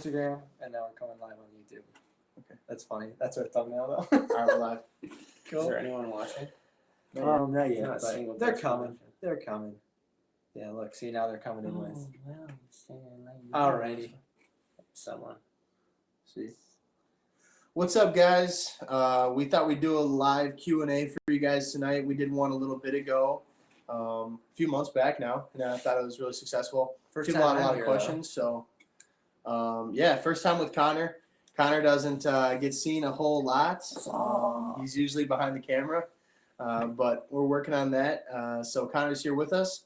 Instagram, and now we're coming live on YouTube. Okay. That's funny. That's our thumbnail, though. All right, we're live. Cool. Is there anyone watching? Not yet, Not a but single they're person coming. watching. They're coming. Yeah, look. See, now they're coming in with. Well, standing like Alrighty. someone. See. What's up, guys? We thought we'd do a live Q&A for you guys tonight. We did one a little bit ago, a few months back now, and I thought it was really successful. First Took time a lot I'm of here, questions. So, yeah, first time with Connor. Connor doesn't get seen a whole lot. He's usually behind the camera, but we're working on that. So Connor's here with us.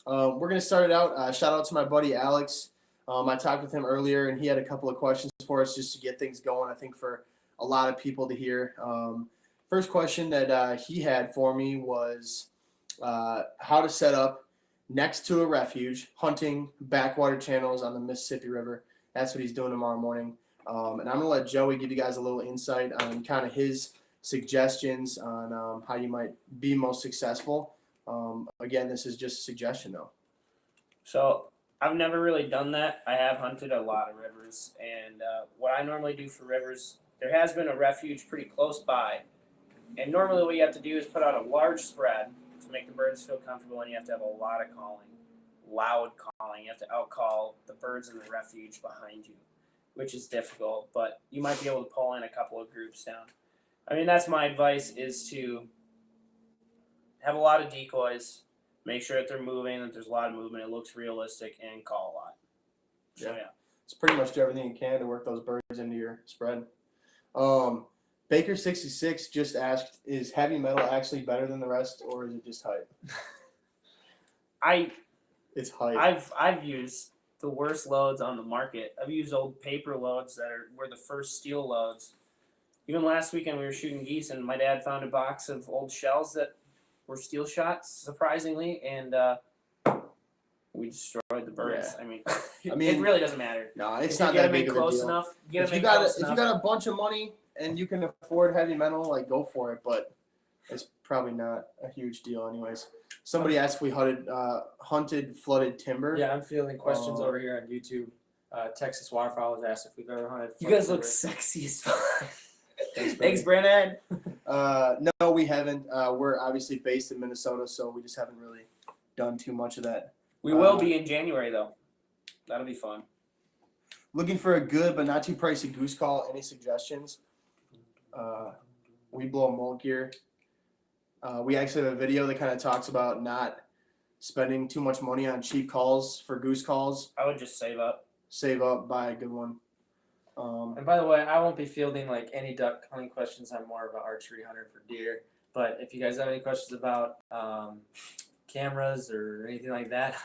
We're going to start it out. Shout out to my buddy Alex. I talked with him earlier, and he had a couple of questions for us just to get things going, I think, for a lot of people to hear. First question that he had for me was how to set up next to a refuge, hunting backwater channels on the Mississippi River. That's what he's doing tomorrow morning. And I'm going to let Joey give you guys a little insight on kind of his suggestions on how you might be most successful. Again, this is just a suggestion, though. So I've never really done that. I have hunted a lot of rivers, and what I normally do for rivers, there has been a refuge pretty close by, and normally what you have to do is put out a large spread to make the birds feel comfortable, and you have to have a lot of calling, loud calling. You have to outcall the birds in the refuge behind you, which is difficult, but you might be able to pull in a couple of groups down. I mean, that's my advice, is to have a lot of decoys, make sure that they're moving, that there's a lot of movement, it looks realistic, and call a lot. So, yeah. It's pretty much do everything you can to work those birds into your spread. Baker66 just asked, is heavy metal actually better than the rest, or is it just hype? It's hype. I've used the worst loads on the market. I've used old paper loads that were the first steel loads. Even last weekend we were shooting geese, and my dad found a box of old shells that were steel shots, surprisingly, and we destroyed the birds. Yeah. I mean, it really doesn't matter. No, it's If not you that get big them of a close deal. enough, If you got a bunch of money and you can afford heavy metal, like, go for it. But it's probably not a huge deal, anyways. Somebody asked if we hunted flooded timber. Yeah, I'm fielding questions over here on YouTube. Texas Waterfowl has asked if we've ever hunted. You guys look sexy as fuck. Thanks, Brandon. No, we haven't. We're obviously based in Minnesota, so we just haven't really done too much of that. We will be in January, though. That'll be fun. Looking for a good but not too pricey goose call. Any suggestions? We blow molt gear. We actually have a video that kind of talks about not spending too much money on cheap calls for goose calls. I would just save up. Save up, buy a good one. And by the way, I won't be fielding like any duck hunting questions. I'm more of an archery hunter for deer. But if you guys have any questions about cameras or anything like that,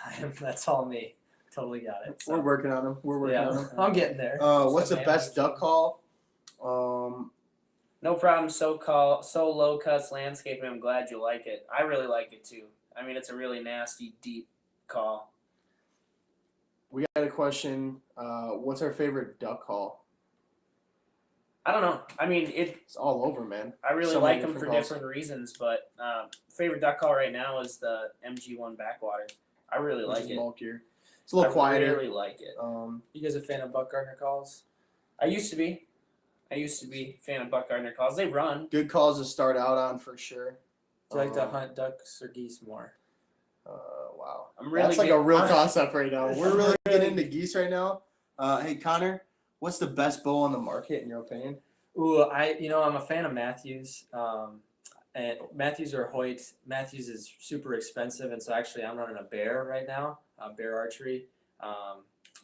that's all me. Totally got it. So. We're working on them. We're working on them. I'm getting there. What's the best duck call? No problem. So low cuts landscaping. I'm glad you like it. I really like it too. I mean, it's a really nasty, deep call. We got a question. What's our favorite duck call? I don't know. I mean, it's all over, man. I really like them for different reasons, but favorite duck call right now is the MG1 backwater. I really like it. It's a little quieter. I really like it. You guys a fan of Buck Gardner calls? I used to be a fan of Buck Gardner calls. They run. Good calls to start out on for sure. Do you like to hunt ducks or geese more? Wow. That's like a real toss-up right now. We're really getting into geese right now. Hey, Connor, what's the best bow on the market in your opinion? Ooh, I'm a fan of Matthews. And Matthews or Hoyt. Matthews is super expensive, and so actually I'm running a Bear right now, Bear archery.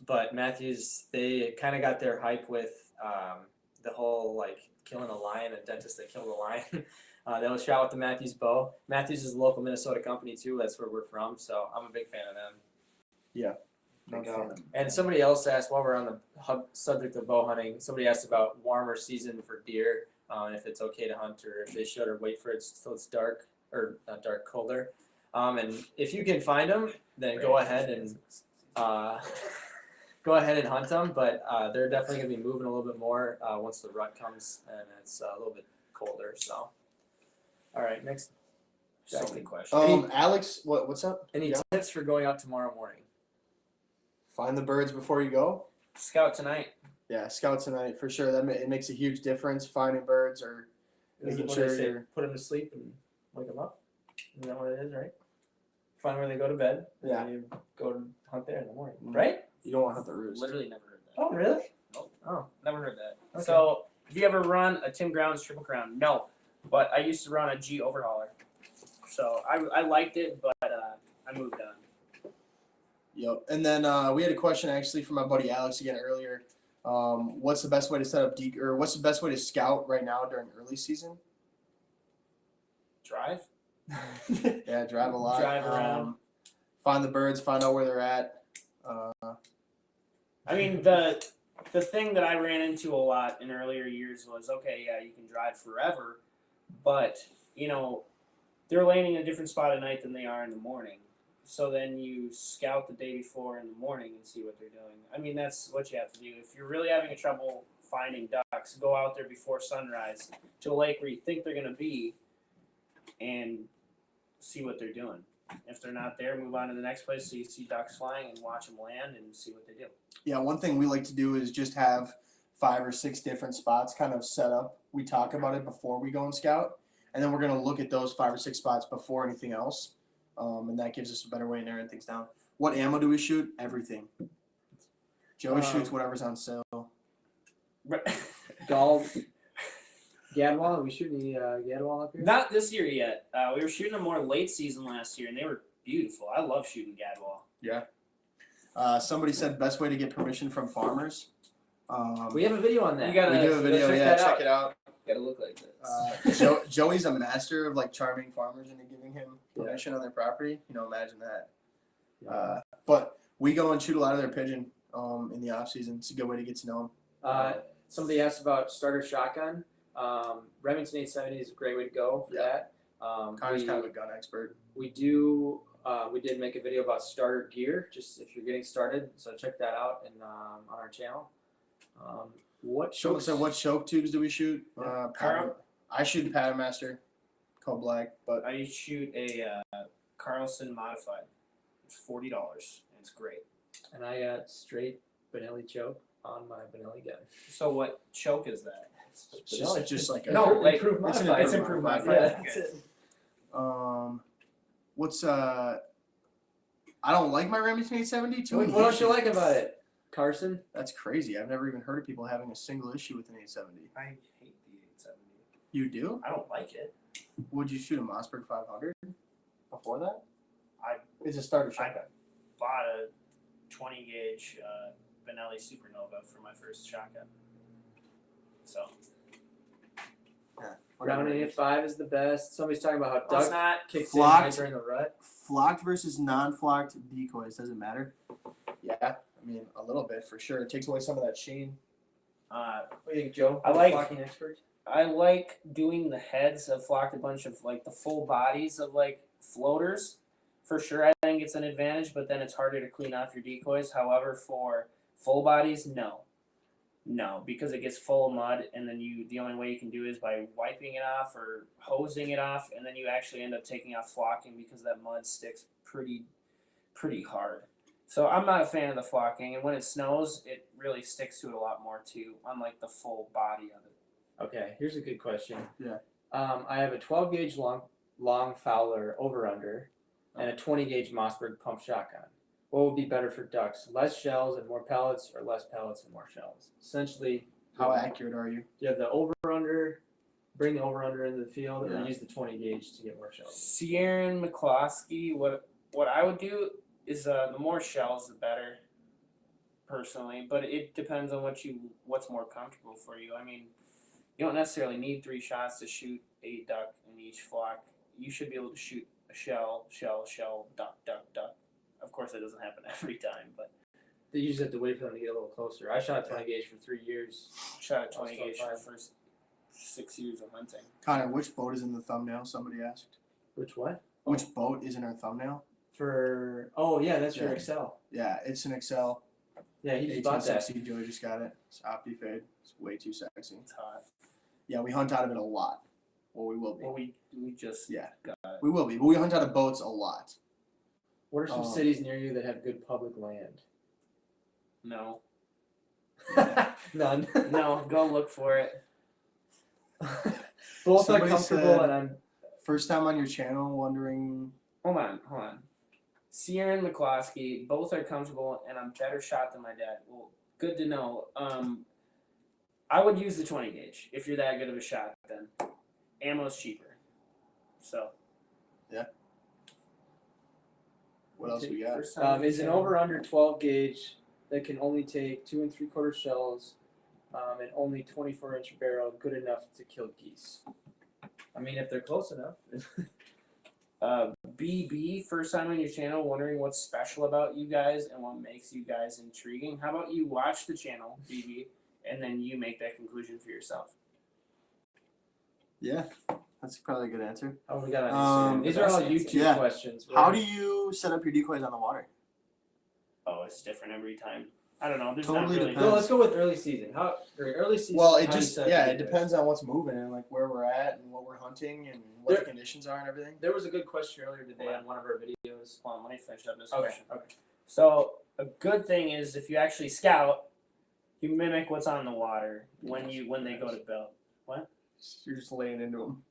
But Matthews, they kind of got their hype with the whole like killing a lion, a dentist that killed a lion. That was shot with the Matthews bow. Matthews is a local Minnesota company too. That's where we're from, so I'm a big fan of them. Yeah, no doubt. And somebody else asked, while we're on the subject of bow hunting, somebody asked about warmer season for deer, if it's okay to hunt or if they should or wait for it till it's dark, or not dark, colder. And if you can find them, then go ahead and hunt them. But they're definitely going to be moving a little bit more once the rut comes and it's a little bit colder. So. All right, next. So many questions. Alex, what's up? Any tips for going out tomorrow morning? Find the birds before you go. Scout tonight. Yeah, scouts tonight for sure. It makes a huge difference finding birds or Is it making what sure they say? you're. Put them to sleep and wake them up. Isn't that what it is, right? Find where they go to bed. And Yeah. then you go to hunt there in the morning, Mm. right? You don't want to hunt the roost. Literally never heard that. Oh, really? Nope. Oh. Never heard that. Okay. So, have you ever run a Tim Grounds Triple Crown? No, but I used to run a G overhauler. So I liked it, but I moved on. Yep. And then we had a question actually from my buddy Alex again earlier. What's the best way to set up or what's the best way to scout right now during early season? Drive. Yeah, drive a lot. Drive around. Find the birds. Find out where they're at. I mean, the thing that I ran into a lot in earlier years was, okay, yeah, you can drive forever, but, you know, they're landing in a different spot at night than they are in the morning. So then you scout the day before in the morning and see what they're doing. I mean, that's what you have to do. If you're really having trouble finding ducks, go out there before sunrise to a lake where you think they're going to be and see what they're doing. If they're not there, move on to the next place so you see ducks flying and watch them land and see what they do. Yeah, one thing we like to do is just have 5 or 6 different spots kind of set up. We talk about it before we go and scout, and then we're going to look at those 5 or 6 spots before anything else, and that gives us a better way of narrowing things down. What ammo do we shoot? Everything. Joey shoots whatever's on sale. Gall. Gadwall? Are we shooting the Gadwall up here? Not this year yet. We were shooting them more late season last year, and they were beautiful. I love shooting Gadwall. Yeah. Somebody said best way to get permission from farmers. We have a video on that. We gotta- We do a video. check Yeah, that check out. it out. Gotta look like this. Joey's a master of like charming farmers into giving him permission on their property. You know, imagine that. But we go and shoot a lot of their pigeon in the off season. It's a good way to get to know them. Somebody asked about starter shotgun. Remington 870 is a great way to go for that. Connor's kind of a gun expert. We did make a video about starter gear, just if you're getting started. So check that out on our channel. So what choke tubes do we shoot? Carl? I shoot the Pattern Master, called black, but I shoot a Carlson modified. It's $40. And it's great. And I got straight Benelli choke on my Benelli gun. So what choke is that? it's just like a No, like, improved it's an modified. It's improved modified. modified. Yeah, that's it. What's I don't like my Remington 870. What don't you like about it, Carson? That's crazy. I've never even heard of people having a single issue with an 870. I hate the 870. You do? I don't like it. Would you shoot a Mossberg 500 before that? I- It's a starter shotgun. Bought a 20 gauge Benelli Supernova for my first shotgun. So Round 8.5 is the best. Somebody's talking about how it's Doug not. kicks Flocked. in right during the rut. Flocked versus non-flocked decoys, does it matter? Yeah, I mean a little bit for sure. It takes away some of that sheen. Uh, What do you think, Joe? I like- flocking expert. I like doing the heads. I've flocked a bunch of like the full bodies of like floaters. For sure, I think it's an advantage, but then it's harder to clean off your decoys. However, for full bodies, no, because it gets full of mud, and then the only way you can do it is by wiping it off or hosing it off, and then you actually end up taking off flocking because that mud sticks pretty hard. So I'm not a fan of the flocking, and when it snows, it really sticks to it a lot more too, unlike the full body of it. Okay, here's a good question. Yeah. I have a 12 gauge long Fowler over under, and a 20 gauge Mossberg pump shotgun. What would be better for ducks? Less shells and more pellets, or less pellets and more shells? Essentially, How accurate are you? you have the over under. Bring the over under into the field, Yeah. or use the 20 gauge to get more shells. Sierra McCloskey, what I would do is the more shells the better, personally. But it depends on what's more comfortable for you. I mean, you don't necessarily need 3 shots to shoot a duck in each flock. You should be able to shoot a shell, duck. Of course, that doesn't happen every time, but They usually have to wait for them to get a little closer. I shot a 20 gauge for 3 years. shot at 20 That's gauge for the fine. first 6 years of hunting. Connor, which boat is in the thumbnail? Somebody asked. Which what? Which boat is in our thumbnail? That's your Yeah. Excel. Yeah, it's an Excel. Yeah, he just bought that. 1860. Joey just got it. It's Opti Fade. It's way too sexy. It's hot. Yeah, we hunt out of it a lot. Well, we will be. Well, we just Yeah. got it. We will be, but we hunt out of boats a lot. What are some cities near you that have good public land? No. None. No, go look for it. Both are Somebody comfortable, said- and I'm. First time on your channel, wondering. Hold on. Sierra and McCloskey, both are comfortable, and I'm better shot than my dad. Well, good to know. I would use the 20 gauge if you're that good of a shot. Then ammo's cheaper. So. What else we got? First time Is an over under 12 gauge that can only take 2 3/4 shells, and only 24-inch barrel good enough to kill geese. I mean, if they're close enough. BB, first time on your channel, wondering what's special about you guys and what makes you guys intriguing. How about you watch the channel, BB, and then you make that conclusion for yourself? Yeah, that's probably a good answer. Oh, we got on Instagram. These are all Best YouTube answer. Yeah. questions. How do you set up your decoys on the water? Oh, it's different every time. I don't know. There's Totally not really. depends. Well, let's go with early season. Early season? Well, it how do you just set up yeah, your it decoys? depends on what's moving and like where we're at and what we're hunting and what the conditions are and everything. There was a good question earlier today on one of our videos. Hold on, let me finish up this Okay. question. Okay. So a good thing is if you actually scout, you mimic what's on the water when they go to build. You're just laying into them.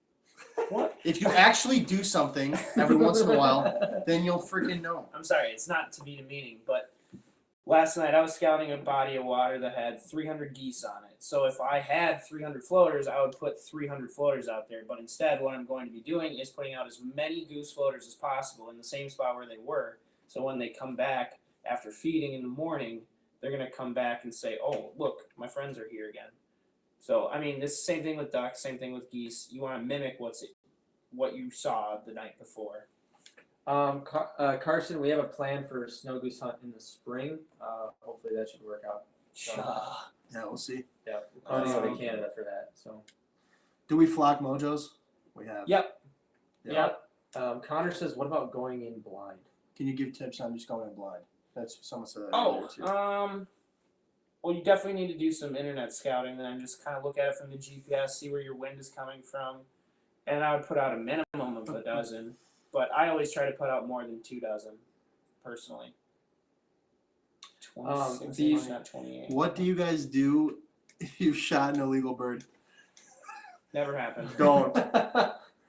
What? If you actually do something every once in a while, then you'll freaking know. I'm sorry, it's not to be demeaning, but last night I was scouting a body of water that had 300 geese on it. So if I had 300 floaters, I would put 300 floaters out there. But instead, what I'm going to be doing is putting out as many goose floaters as possible in the same spot where they were. So when they come back after feeding in the morning, they're going to come back and say, oh, look, my friends are here again. So, I mean, this same thing with ducks, same thing with geese. You want to mimic what you saw the night before. Carson, we have a plan for a snow goose hunt in the spring. Hopefully that should work out. Yeah, we'll see. Yeah, we're planning to go to Canada for that. So. Do we flock mojos? We have. Yep. Yeah. Yep. Connor says, what about going in blind? Can you give tips on just going in blind? That's someone said that. Oh, earlier, too. well, you definitely need to do some internet scouting then. Just kind of look at it from the GPS, see where your wind is coming from. And I would put out a minimum of a dozen. But I always try to put out more than 2 dozen, personally. 26, not 28. What do you guys do if you shot an illegal bird? Never happened. Don't.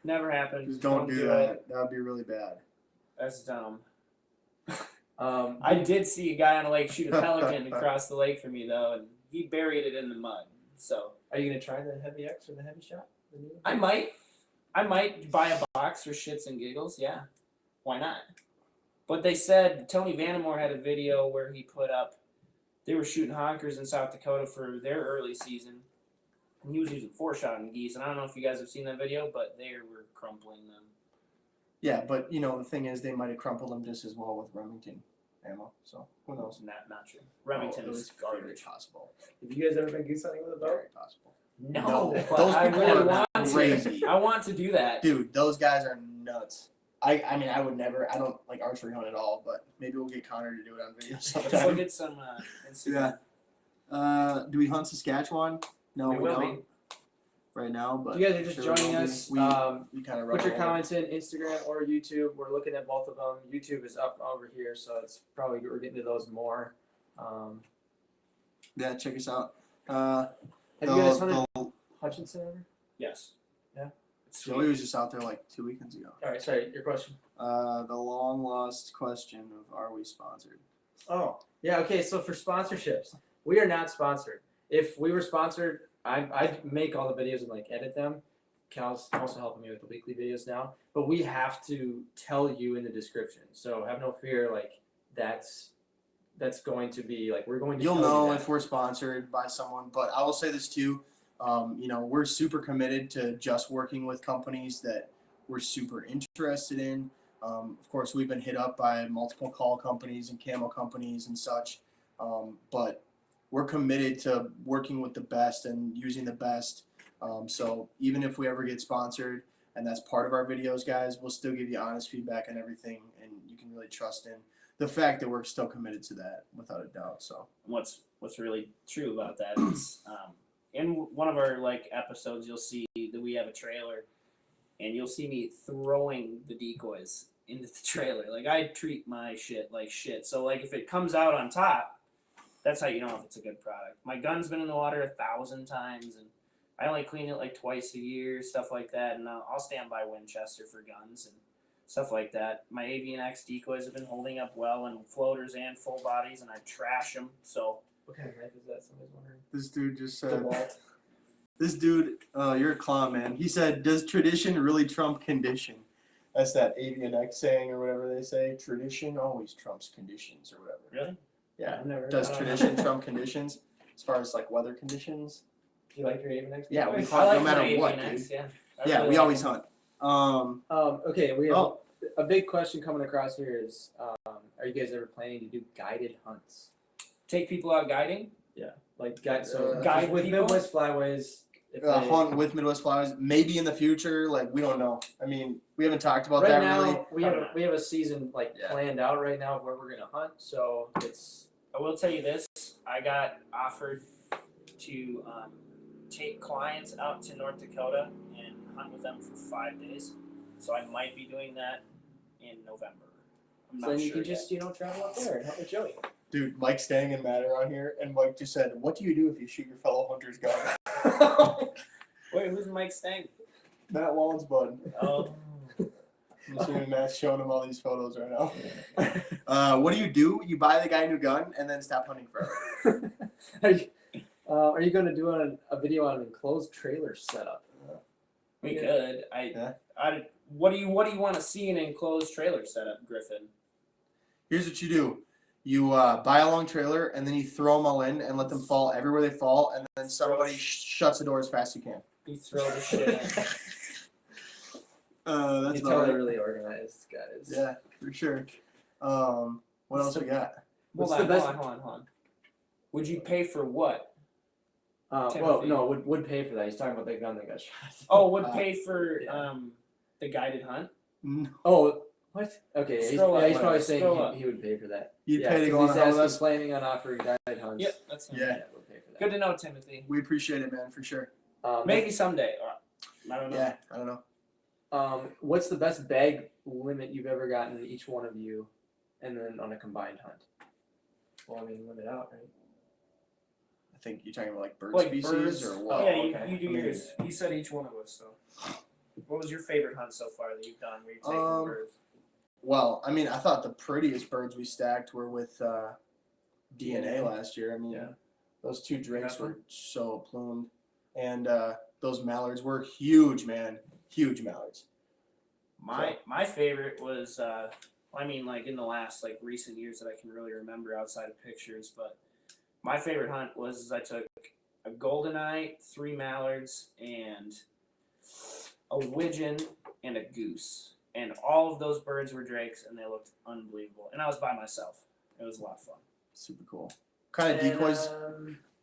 Never happened. Just don't do it. that. That would be really bad. That's dumb. I I did see a guy on a lake shoot a pelican across the lake from me, though, and he buried it in the mud. So Are you gonna try the heavy X or the heavy shot? The new one? I might buy a box for shits and giggles. Yeah, why not? But they said Tony Vanamore had a video where he put up. They were shooting honkers in South Dakota for their early season, and he was using 4-shot geese. And I don't know if you guys have seen that video, but they were crumpling them. Yeah, but you know the thing is, they might have crumpled them just as well with Remington ammo. So who knows? Not true. Remington Oh, is very garbage. possible. Have you guys ever been goose hunting with a bow? Very possible. No, but those I people really are want crazy. to. I want to do that. Dude, those guys are nuts. I mean, I would never. I don't like archery hunt at all, but maybe we'll get Connor to do it on video Let's look sometime. at some Instagram. Yeah. Do we hunt Saskatchewan? No, We we will don't right now. But You guys are just sure joining we'll be. us. We kind of Put your comments in Instagram or YouTube. We're looking at both of them. YouTube is up over here, so it's probably we're getting to those more. Yeah, check us out. Have you guys hunted Hutchinson ever? Yes. Yeah. It's Joey was just out there like 2 weekends ago. All right, sorry, your question. The long lost question of are we sponsored? Oh, yeah. Okay, so for sponsorships, we are not sponsored. If we were sponsored, I'd make all the videos and like edit them. Cal's also helping me with the weekly videos now. But we have to tell you in the description. So have no fear. Like that's going to be like we're going to. You'll tell know you that. if we're sponsored by someone, but I will say this too. You know, we're super committed to just working with companies that we're super interested in. Of course, we've been hit up by multiple call companies and camo companies and such, but we're committed to working with the best and using the best. So even if we ever get sponsored, and that's part of our videos, guys, we'll still give you honest feedback on everything, and you can really trust in the fact that we're still committed to that without a doubt. So what's really true about that is in one of our like episodes you'll see that we have a trailer and you'll see me throwing the decoys into the trailer. Like I treat my shit like shit. So like if it comes out on top, That's how you know if it's a good product. My gun's been in the water 1,000 times, and I only clean it like twice a year, stuff like that. And I'll stand by Winchester for guns and stuff like that. My AV&X decoys have been holding up well in floaters and full bodies, and I trash them. So What kind of knife is that? Somebody's wondering. This dude just said. DeWalt. This dude, you're a clown, man. He said, "Does tradition really trump condition?" That's that AV&X saying or whatever they say. Tradition always trumps conditions or whatever. really, Yeah. I've never. Does I don't know. tradition trump conditions as far as like weather conditions? Do you like your AV&X? Yeah, we decoys? hunt I like no matter my what, AV&X, dude. yeah. Yeah, really we like always them. hunt. Okay, we have Oh. a big question coming across here is, are you guys ever planning to do guided hunts? Take people out guiding. Like guide, so Guide with people? Midwest Flyways. If they, Hunt with Midwest Flyways, maybe in the future. Like we don't know. I mean, we haven't talked about right that now, really. we have a season like Yeah. planned out right now of where we're gonna hunt. So it's I will tell you this: I got offered to take clients out to North Dakota and hunt with them for 5 days. So I might be doing that in November. I'm so not then you sure can just travel up there and hunt with Joey. Dude, Mike Stang and Matt are on here, and Mike just said, "What do you do if you shoot your fellow hunter's gun?" Wait, who's Mike Stang? Matt Wallen's bud. Oh, I'm assuming Matt's showing him all these photos right now. What do? You buy the guy a new gun and then stop hunting forever. Are you going to do a video on an enclosed trailer setup? we could. Yeah. What do you want to see in an enclosed trailer setup, Griffin? Here's what you do. You buy a long trailer and then you throw them all in and let them fall everywhere they fall, and then somebody shuts the door as fast as you can. You throw the shit in. That's You're about totally it. really organized, guys. Yeah, for sure. What else we got? What's Hold the best? on. Would you pay for what? Well, Timothy. no, would pay for that. He's talking about the gun that got shot. Oh, would pay for yeah. the guided hunt? Oh, what? Okay, he's Scroll up, probably Scroll saying up. he would pay for that. You'd Yeah, pay to 'cause go on a he's hunt with asking, us? planning on offering guided hunts. Yep, that's him. Yeah. We'll pay for that. Good to know, Timothy. We appreciate it, man, for sure. Maybe someday. I don't know. Yeah, I don't know. What's the best bag limit you've ever gotten, each one of you, and then on a combined hunt? Well, I mean, limit out, right? I think you're talking about like bird Like species birds. or what? Oh, Yeah, okay. you do I mean- yours. You said each one of us. So, what was your favorite hunt so far that you've done? Where you taken birds? Well, I mean, I thought the prettiest birds we stacked were with DNA last year. I mean, Yeah. those two drakes Definitely. were so plumed, and those mallards were huge, man, huge mallards. My favorite was I mean, like in the last like recent years that I can really remember outside of pictures, but my favorite hunt was I took a goldeneye, 3 mallards, and a widgeon and a goose, and all of those birds were drakes, and they looked unbelievable. And I was by myself. It was a lot of fun. Super cool. What kind of decoys?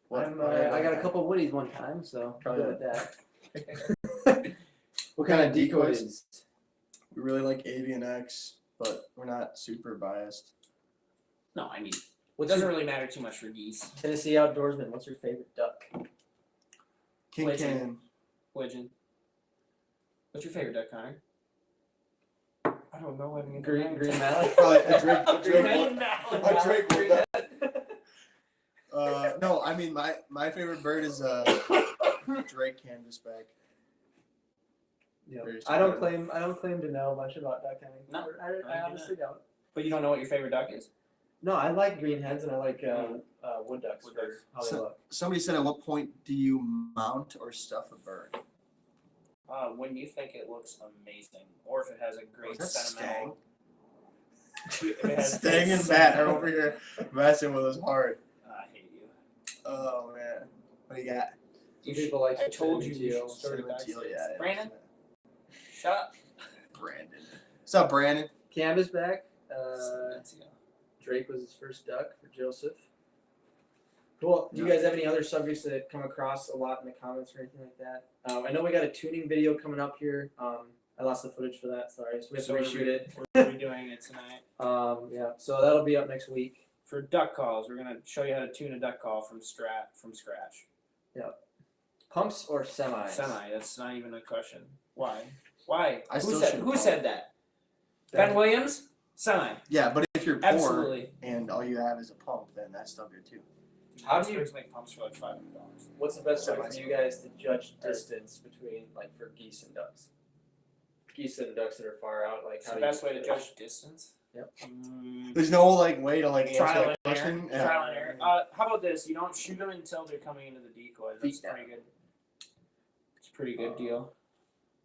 What? I got a couple woodies one time, so Probably good with that. What kind of decoys? We really like AV&X, but we're not super biased. No, I mean, it What's doesn't your really matter too much for geese. Tennessee outdoorsman? What's your favorite duck? King Widgeon. Can. Widgeon. What's your favorite duck, Connor? I don't know. I mean, Green mallard. Probably a drake. Green mallard. A drake would no, I mean my favorite bird is drake canvasback. Yeah. Very I don't similar. claim to know much about duck hunting. No, I honestly don't. But you don't know what your favorite duck is? No, I like greenheads and I like wood ducks Wood for ducks. how they look. Somebody said, at what point do you mount or stuff a bird? When you think it looks amazing, or if it has a great Is that sentimental. If it has Stang great and Matt are sentimental- over here messing with us hard. I hate you. Oh man, what do you got? Some people like I told you cinnamon we should teal. start Cinnamon back teal, to this. yeah. Brandon? Shut up. Brandon. What's up, Brandon? Canvasback. Let's go. Drake was his first duck for Joseph. Cool. Do you guys have any other subjects that come across a lot in the comments or anything like that? I know we got a tuning video coming up here. I lost the footage for that. Sorry, so we have to reshoot it. We're redoing it tonight. Yeah, so that'll be up next week. For duck calls, we're gonna show you how to tune a duck call from scratch. Pumps or semis? Semi. That's not even a question. Why? Why? I still Who said? shoot Who pump. said that? Ben Williams. Semi. Yeah, but if you're poor Absolutely. and all you have is a pump, then that's still good too. How do you? make pumps for like $500? What's the best way for you guys to judge distance between like for geese and ducks? Geese and ducks that are far out, like It's how the do you best way to judge distance. Yep. There's no like way to like answer Trial that and error. question. Yeah. Trial and error. How about this? You don't shoot them until they're coming into the decoy. That's pretty good. It's a pretty good deal.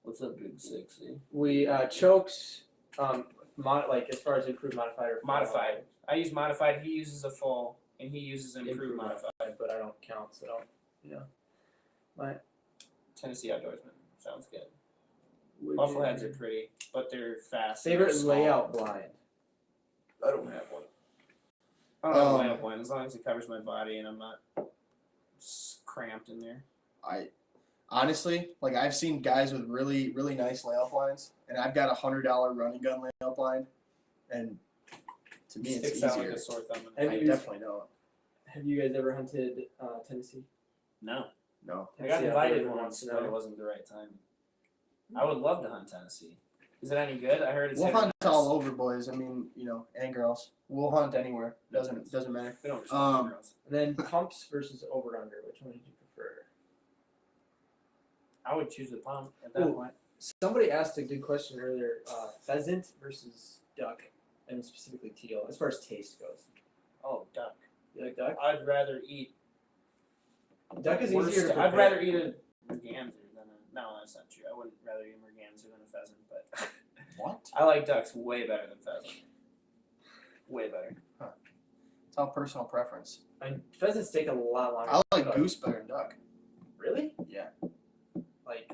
What's up, Big Sexy? We chokes, like as far as improved modified or Modified. I use modified. He uses a full, and he uses improved modified. but I don't count, so my Tennessee outdoorsman sounds good. would Buffalo you- heads are pretty, but they're fast. Favorite and small. layout blind. I don't have one. I don't have a layout blind as long as it covers my body and I'm not cramped in there. I honestly, like I've seen guys with really, really nice layout blinds, and I've got $100 running gun layout blind, and to me it's Sticks out like easier. a sore thumb. Have I you- definitely don't. Have you guys ever hunted Tennessee? No. No. I got invited outdoors once, no. but it wasn't the right time. I would love to hunt Tennessee. Is it any good? I heard it's We'll hit or hunt miss. all over, boys. I mean, and girls. We'll hunt anywhere. Doesn't matter. We don't just Um, hunt girls. And then pumps versus over under. Which one did you prefer? I would choose the pump at that Ooh. point. Somebody asked a good question earlier. Pheasant versus duck, and specifically teal, as far as taste goes. Oh, duck. You like duck? I'd rather eat. Duck is worst- easier to prepare. I'd rather eat a merganser than a. No, that's not true. I wouldn't rather eat a merganser than a pheasant, but What? I like ducks way better than pheasant. Way better. It's all personal preference. And pheasants take a lot longer. I to like cook. goose better than duck. Really? Yeah. Like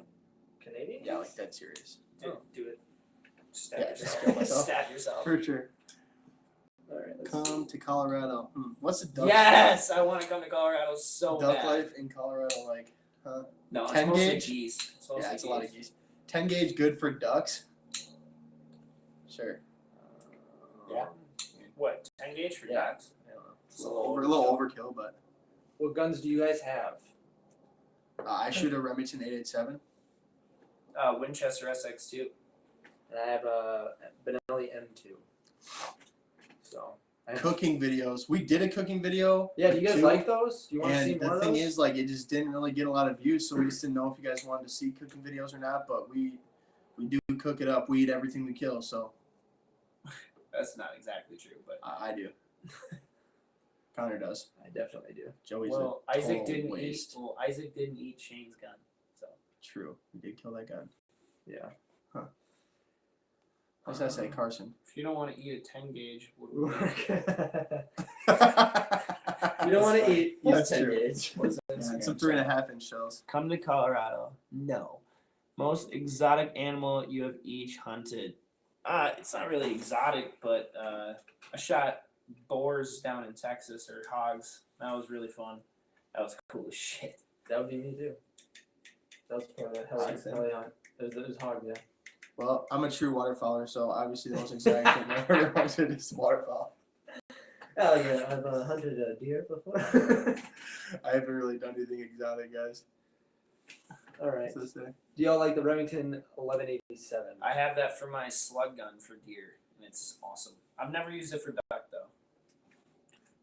Canadian? Yeah, like dead serious. Do it. Stab Yeah, just yourself. kill myself. Stab yourself. For sure. All right. Let's Come to Colorado. What's the duck? Yes, I want to come to Colorado so Duck bad. life in Colorado, like, No, it's 10 mostly gauge? geese. It's mostly yeah, it's a lot of geese. geese. 10 gauge good for ducks. Sure. Yeah. What? 10 gauge for Yeah. ducks? I don't know. It's It's a little overkill, but What guns do you guys have? I shoot a Remington 887. Winchester SX2. And I have a Benelli M2. So. Cooking videos. We did a cooking video. Yeah. Do you guys too, like those? Do you want to see And more the of thing those? is, like, it just didn't really get a lot of views, so we just didn't know if you guys wanted to see cooking videos or not. But we do cook it up. We eat everything we kill, so That's not exactly true, but I do. Connor does. I definitely do. Joey's well, a Isaac total didn't waste. eat. Well, Isaac didn't eat Shane's gun, so True. We did kill that guy. Yeah. What's that say, Carson? if you don't want to eat a 10 gauge, what do You we don't want to eat. Use That's 10 true. gauge. What's the Yeah, Instagram some say? 3.5-inch shells. Come to Colorado. No. Most exotic animal you have each hunted. It's not really exotic, but I shot boars down in Texas or hogs. That was really fun. That was cool as shit. That would be me too. That was part of that Hogs, yeah. hell yeah. It was hog, yeah. Well, I'm a true waterfowler, so obviously the most exciting thing I've ever hunted is waterfowl. Yeah, like I've hunted a deer before. I haven't really done anything exotic, guys. All right. To this day. Do y'all like the Remington 1187? I have that for my slug gun for deer, and it's awesome. I've never used it for duck though.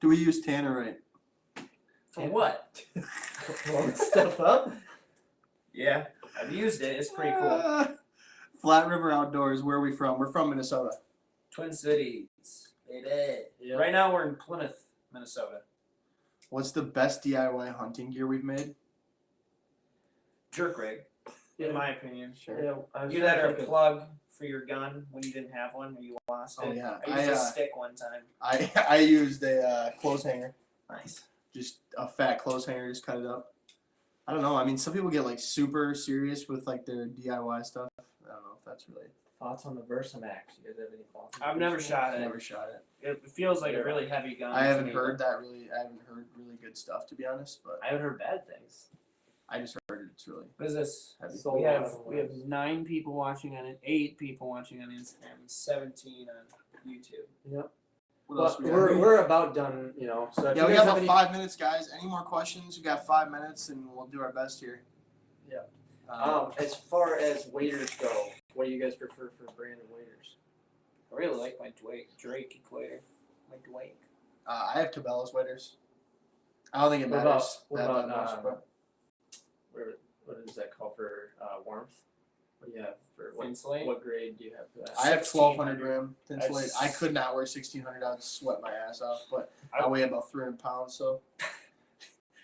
Do we use tannerite? For what? Blowing stuff up? Yeah, I've used it. It's pretty cool. Flat River Outdoors. Where are we from? We're from Minnesota. Twin Cities. Baby. Yeah. Right now we're in Plymouth, Minnesota. What's the best DIY hunting gear we've made? Jerk rig, Yeah. in my opinion. Sure. Yeah, I was You trying that to or a think of- plug for your gun when you didn't have one or you lost it. Oh yeah. I used a stick one time. I used a clothes hanger. Nice. Just a fat clothes hanger. Just cut it up. I don't know. I mean, some people get like super serious with like their DIY stuff. I don't know if that's really. Thoughts on the Versamax? You guys have any thoughts? on the I've never Versamax? shot it. Never shot it. It feels like a really heavy gun. I to haven't me, heard that really. I haven't heard really good stuff to be honest, but I haven't heard bad things. I just heard it's really What is this? heavy. So We a lot have of we have ones. 9 people watching on it, 8 people watching on Instagram, and 17 on YouTube. Yep. What else But we got? we're about done, you know. So if Yeah, you we guys got have about any, 5 minutes, guys. Any more questions? We got 5 minutes, and we'll do our best here. Yeah. As far as waders go, what do you guys prefer for brand of waders? I really like my Drake equator. My Drake. I have Cabela's waders. I don't think it What matters about that much. But what is that called for warmth? What do you have for Thin slate? what grade do you have for that? I have 1,200 gram thin That's- slate. I could not wear 1,600. I'd sweat my ass off. But I weigh about 300 pounds, so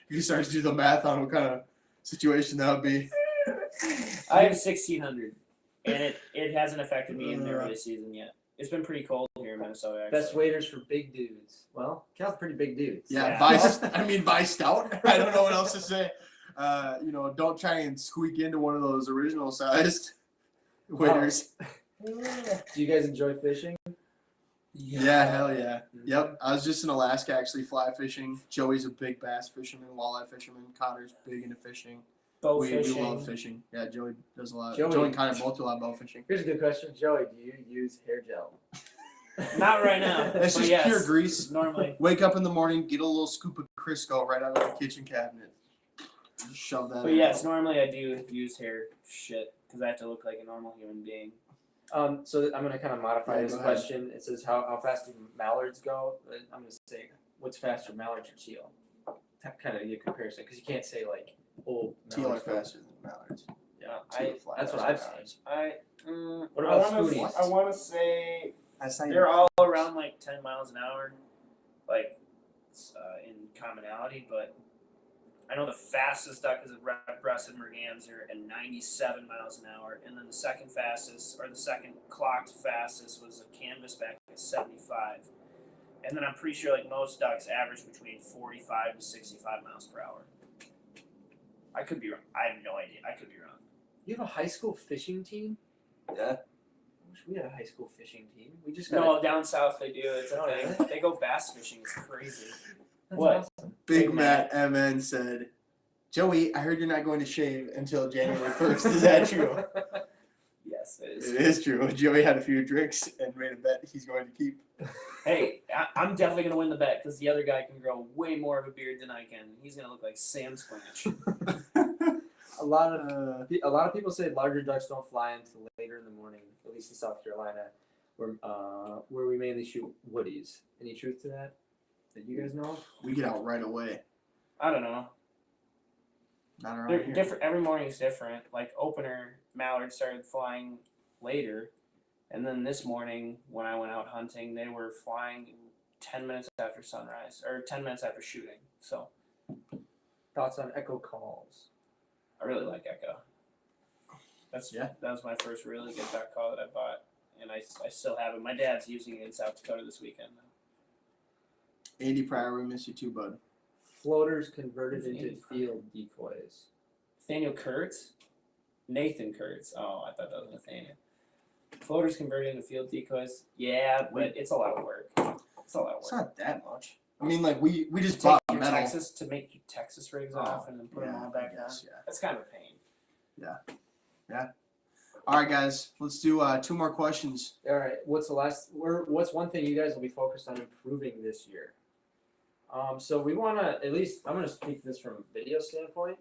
you can start to do the math on what kind of situation that would be. I have 1,600, and it hasn't affected me in the early season yet. It's been pretty cold here in Minnesota. Actually. Best waders for big dudes. Well, Cal's pretty big dudes. Yeah, Yeah. by stout. I don't know what else to say. Don't try and squeak into one of those original sized waders. Do you guys enjoy fishing? Yeah, hell yeah. Yep. I was just in Alaska actually fly fishing. Joey's a big bass fisherman, walleye fisherman. Connor's big into fishing. Bow We fishing. love fishing. Yeah, Joey does a lot. Joey- Joey and Connor both do a lot of bow fishing. Here's a good question, Joey. Do you use hair gel? Not right now. It's but just yes, pure grease. Normally. Wake up in the morning, get a little scoop of Crisco right out of the kitchen cabinet. Just shove that But in. yes, normally I do use hair shit because I have to look like a normal human being. So I'm gonna kind of modify Yeah, this go ahead. question. It says how fast do mallards go? I'm gonna say what's faster, mallards or teal? Kind of your comparison because you can't say like Teal are mallards go- faster than mallards. Yeah, Teal fly that's what faster I've than seen. mallards. What about I wanna, scooties? I want to say That's not they're even all close. around like 10 miles an hour, like in commonality. But I know the fastest duck is a red-breasted merganser at 97 miles an hour, and then the second fastest or the second clocked fastest was a canvasback at 75. And then I'm pretty sure like most ducks average between 45 to 65 miles per hour. I could be wrong. I have no idea. I could be wrong. You have a high school fishing team? Yeah. I wish we had a high school fishing team. We just got No, down south they do. It's a Oh, thing. yeah? They go bass fishing. It's crazy. That's What? awesome. Big Big Matt MN said, Joey, I heard you're not going to shave until January 1st. Is that true? Yes, it is. It is true. Joey had a few drinks and made a bet he's going to keep. Hey, I'm definitely gonna win the bet because the other guy can grow way more of a beard than I can. He's gonna look like Sam Squanch. A lot of people say larger ducks don't fly until later in the morning, at least in South Carolina, where we mainly shoot woodies. Any truth to that you guys know of? We get out right away. I don't know. Not around They're here. different. Every morning is different. Like opener, mallard started flying later, and then this morning when I went out hunting, they were flying 10 minutes after sunrise or 10 minutes after shooting. So Thoughts on echo calls? I really like Echo. That was my first really good duck call that I bought, and I still have it. My dad's using it in South Dakota this weekend. Andy Pryor, we miss you too, bud. Floaters converted into Andy field decoys. Nathaniel Kurtz? Nathan Kurtz. Oh, I thought that was Nathaniel. Floaters converted into field decoys. Yeah, but it's a lot of work. It's a lot of It's work. not that much. I mean, like, we just Take bought your metal. Texas to make your Texas rigs off and then put them all back on. yes, yeah. That's kind of a pain. All right, guys. Let's do 2 more questions. All right, what's one thing you guys will be focused on improving this year? So we want to, at least I'm going to speak this from a video standpoint.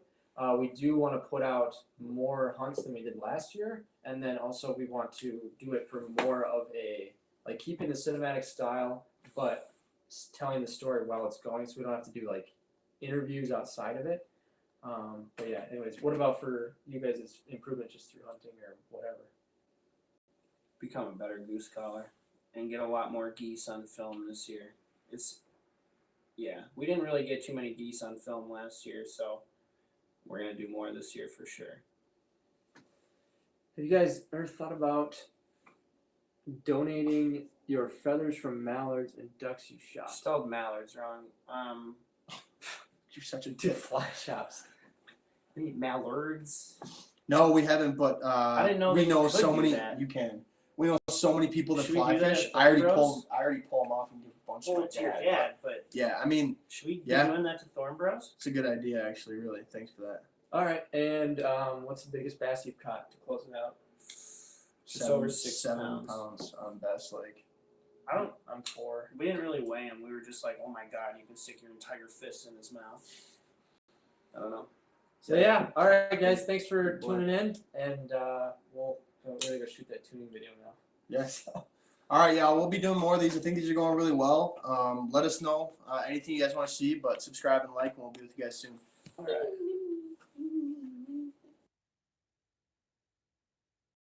We do want to put out more hunts than we did last year, and then also we want to do it for more of a, like, keeping the cinematic style, but telling the story while it's going, so we don't have to do like interviews outside of it. But yeah, anyways, what about for you guys? Is improvement just through hunting or whatever? Become a better goose caller and get a lot more geese on film this year. We didn't really get too many geese on film last year, so we're going to do more this year for sure. Have you guys ever thought about donating your feathers from mallards and ducks you shot Spelled mallards wrong. You're such a to dick. fly shops? Any mallards? No, we haven't, but I didn't know we that you know could so do many. that. You can. We know so many people that Should we fly do that fish. at I already Thornbros? pull them off and give a bunch Well, to it's my your dad. dad, but Yeah, I mean, should we be Yeah. doing that to Thornbros? it's a good idea, actually. Really, thanks for that. All right, and what's the biggest bass you've caught to close it out? Just over 6 7 pounds. pounds on Bass Lake. I'm 4. We didn't really weigh him. We were just like, oh my god, you can stick your entire fist in his mouth. I don't know. So yeah, all right, guys, thanks for Good boy. tuning in, and we're gonna go shoot that tuning video now. Yes. All All right, yeah, we'll be doing more of these. I think these are going really well. Let us know anything you guys want to see, but subscribe and like, and we'll be with you guys soon. All right.